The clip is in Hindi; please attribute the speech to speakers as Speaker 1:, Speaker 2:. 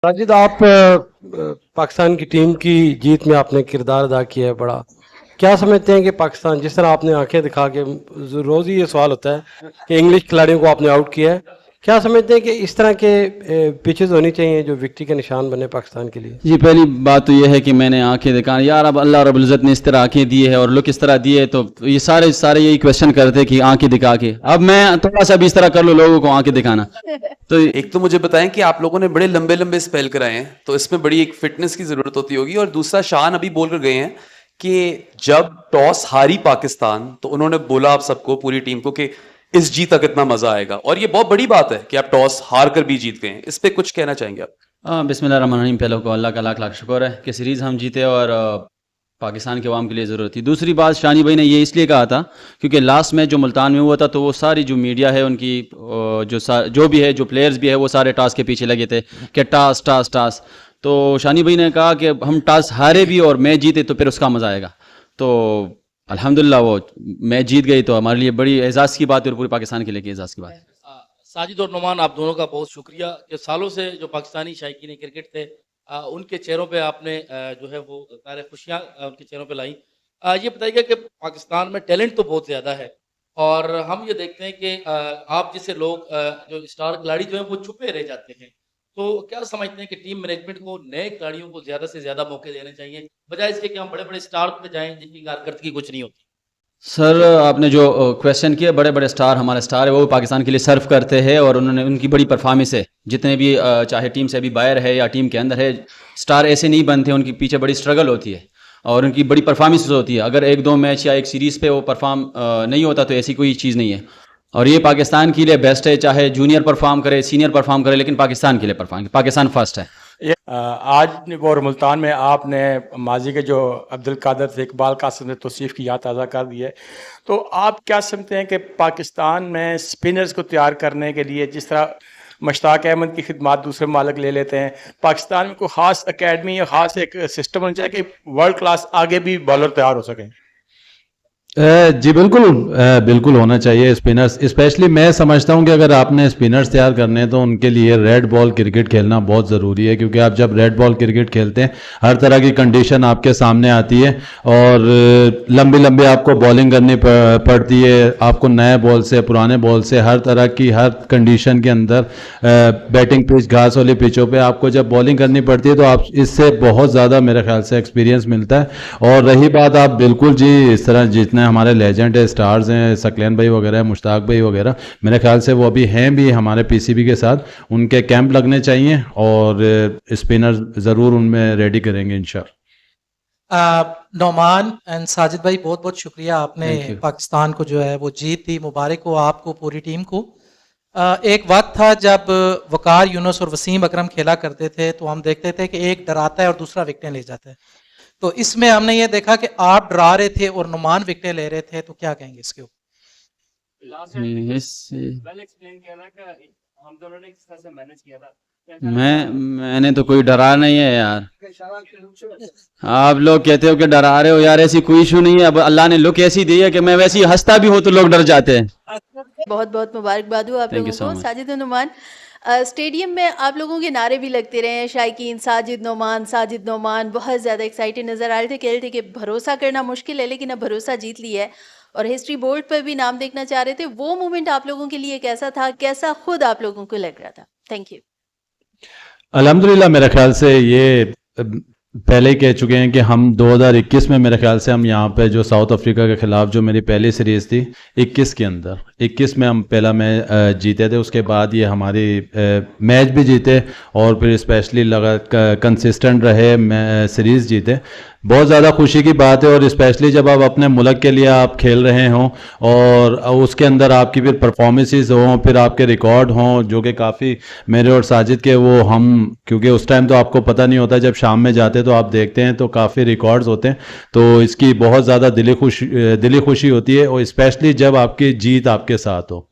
Speaker 1: साजिद, आप पाकिस्तान की टीम की जीत में आपने किरदार अदा किया है बड़ा। क्या समझते हैं कि पाकिस्तान, जिस तरह आपने आंखें दिखा के, रोज़ ही ये सवाल होता है कि इंग्लिश खिलाड़ियों को आपने आउट किया है, क्या समझते हैं कि इस तरह के पिचेस होनी चाहिए जो विक्ट्री के निशान बने पाकिस्तान के लिए?
Speaker 2: जी, पहली बात तो ये है कि मैंने आंखें दिखा यार, अब अल्लाह रब्बुल इज़्ज़त ने इस तरह आंखें दी है और लुक इस तरह दिए, तो ये सारे सारे यही क्वेश्चन करते कि आंखें दिखा के, अब मैं थोड़ा सा भी इस तरह कर लूँ लोगों को आंखें दिखाना। तो
Speaker 3: एक तो मुझे बताएं कि आप लोगों ने बड़े लंबे लंबे स्पेल कराए हैं, तो इसमें बड़ी एक फिटनेस की जरूरत होती होगी। और दूसरा, शान अभी बोल कर गए हैं कि जब टॉस हारी पाकिस्तान तो उन्होंने बोला आप सबको, पूरी टीम को, कि इस जीत तक इतना मजा आएगा। और ये बहुत बड़ी बात है कि आप टॉस हार कर भी जीत गए हैं। इस पे कुछ कहना चाहेंगे आप?
Speaker 2: बिस्मिल्लाहिर्रहमानिर्रहीम, पहले को अल्लाह का लाख लाख शुक्र है कि सीरीज़ हम जीते और पाकिस्तान के अवाम के लिए ज़रूरत थी। दूसरी बात, शानी भाई ने ये इसलिए कहा था क्योंकि लास्ट मैच जो मुल्तान में हुआ था, तो वो सारी जो मीडिया है उनकी, जो भी है, जो प्लेयर्स भी है, वो सारे टास के पीछे लगे थे कि टास टास टास। तो शानी भाई ने कहा कि हम टास हारे भी और मैच जीते तो फिर उसका मज़ा आएगा। तो अल्हम्दुलिल्लाह वो मैच जीत गई, तो हमारे लिए बड़ी एजाज़ की बात है और पूरे पाकिस्तान के लिए एजाज़ की बात है।
Speaker 4: साजिद और नुमान, आप दोनों का बहुत शुक्रिया कि सालों से जो पाकिस्तानी शायकीन क्रिकेट थे, उनके चेहरों पे आपने जो है वो सारे खुशियाँ उनके चेहरों पे लाई। ये बताइएगा कि पाकिस्तान में टैलेंट तो बहुत ज़्यादा है और हम ये देखते हैं कि आप जैसे लोग, जो स्टार खिलाड़ी जो हैं वो छुपे रह जाते हैं। तो क्या समझते हैं कि टीम मैनेजमेंट को नए खिलाड़ियों को ज़्यादा से ज़्यादा मौके देने चाहिए, बजाय इसके कि हम बड़े-बड़े स्टार पे जाएँ जिनकी कारकर्दगी कुछ नहीं होती?
Speaker 2: सर, आपने जो क्वेश्चन किया, बड़े बड़े स्टार, हमारे स्टार है वो पाकिस्तान के लिए सर्व करते हैं और उन्होंने, उनकी बड़ी परफॉर्मेंस है। जितने भी चाहे टीम से अभी बाहर है या टीम के अंदर है, स्टार ऐसे नहीं बनते, उनके पीछे बड़ी स्ट्रगल होती है और उनकी बड़ी परफॉर्मेंस होती है। अगर एक दो मैच या एक सीरीज़ पे वो परफॉर्म नहीं होता तो ऐसी कोई चीज़ नहीं है। और ये पाकिस्तान के लिए बेस्ट है, चाहे जूनियर परफॉर्म करे, सीनियर परफॉर्म करे, लेकिन पाकिस्तान के लिए परफॉर्म, पाकिस्तान फर्स्ट है।
Speaker 5: आज और मुल्तान में आपने माजी के जो अब्दुल कादर से इकबाल कासिम ने तौसीफ़ की याद ताज़ा कर दी है, तो आप क्या समझते हैं कि पाकिस्तान में स्पिनर्स को तैयार करने के लिए, जिस तरह मुश्ताक अहमद की खिदमात दूसरे मालिक ले लेते हैं, पाकिस्तान में कोई ख़ास अकेडमी या ख़ास एक सिस्टम होना चाहिए कि वर्ल्ड क्लास आगे भी बॉलर तैयार हो सकें?
Speaker 6: जी बिल्कुल, बिल्कुल होना चाहिए। स्पिनर्स स्पेशली मैं समझता हूं कि अगर आपने स्पिनर्स तैयार करने हैं तो उनके लिए रेड बॉल क्रिकेट खेलना बहुत ज़रूरी है, क्योंकि आप जब रेड बॉल क्रिकेट खेलते हैं हर तरह की कंडीशन आपके सामने आती है और लंबी लंबी आपको बॉलिंग करनी पड़ती है। आपको नए बॉल से, पुराने बॉल से, हर तरह की, हर कंडीशन के अंदर बैटिंग पिच, घास वाली पिचों पर आपको जब बॉलिंग करनी पड़ती है तो आप इससे बहुत ज़्यादा मेरे ख्याल से एक्सपीरियंस मिलता है। और रही बात, आप बिल्कुल जी, इस तरह जितने हमारे लेजेंड है, स्टार्स हैं, सकलैन भाई वगैरह, मुश्ताक भाई वगैरह, मेरे ख्याल से वो अभी हैं भी हमारे पीसीबी के साथ, उनके कैंप लगने चाहिए और स्पिनर ज़रूर उनमें रेडी करेंगे इंशाल्लाह।
Speaker 7: नोमान एंड साजिद भाई, बहुत बहुत शुक्रिया, आपने पाकिस्तान को जो है वो जीत दी। मुबारक हो आपको, पूरी टीम को। एक वक्त था जब वकार यूनुस और वसीम अकरम खेला करते थे, तो हम देखते थे कि एक डराता है और दूसरा विकेटें ले जाता है। तो इसमें हमने ये देखा कि आप डरा रहे थे और नुमान विकेटें ले रहे थे, तो क्या कहेंगे इसके ऊपर?
Speaker 2: मैंने तो कोई डरा नहीं है यार। आप लोग कहते हो कि डरा रहे हो यार, ऐसी कोई इशू नहीं है। अब अल्लाह ने लुक ऐसी दी है कि मैं वैसी हंसता भी हूँ तो लोग डर जाते हैं।
Speaker 8: बहुत बहुत मुबारकबाद हो आप लोगों को। साजिद और नुमान, स्टेडियम में आप लोगों के नारे भी लगते रहे हैं, शायकीन साजिद नोमान बहुत ज़्यादा एक्साइटेड नज़र आ रहे थे, कह रहे थे कि भरोसा करना मुश्किल है लेकिन अब भरोसा जीत लिया है और हिस्ट्री बोर्ड पर भी नाम देखना चाह रहे थे। वो मोमेंट आप लोगों के लिए कैसा था, कैसा खुद आप लोगों को लग रहा था? Thank you.
Speaker 6: अल्हम्दुलिल्लाह, मेरे ख्याल से ये पहले ही कह चुके हैं कि हम 2021 में, मेरे ख्याल से हम यहाँ पे जो साउथ अफ्रीका के ख़िलाफ़ जो मेरी पहली सीरीज़ थी 21 के अंदर, 21 में हम पहला मैच जीते थे। उसके बाद ये हमारी मैच भी जीते और फिर स्पेशली लगा कंसिस्टेंट रहे, सीरीज़ जीते। बहुत ज़्यादा खुशी की बात है और स्पेशली जब आप अपने मुल्क के लिए आप खेल रहे हों और उसके अंदर आपकी फिर परफॉर्मेंसेस हों, फिर आपके रिकॉर्ड हों, जो कि काफ़ी मेरे और साजिद के, वो हम, क्योंकि उस टाइम तो आपको पता नहीं होता, जब शाम में जाते तो आप देखते हैं तो काफ़ी रिकॉर्ड्स होते हैं। तो इसकी बहुत ज़्यादा दिली खुशी होती है और स्पेशली जब आपकी जीत आपके साथ हो।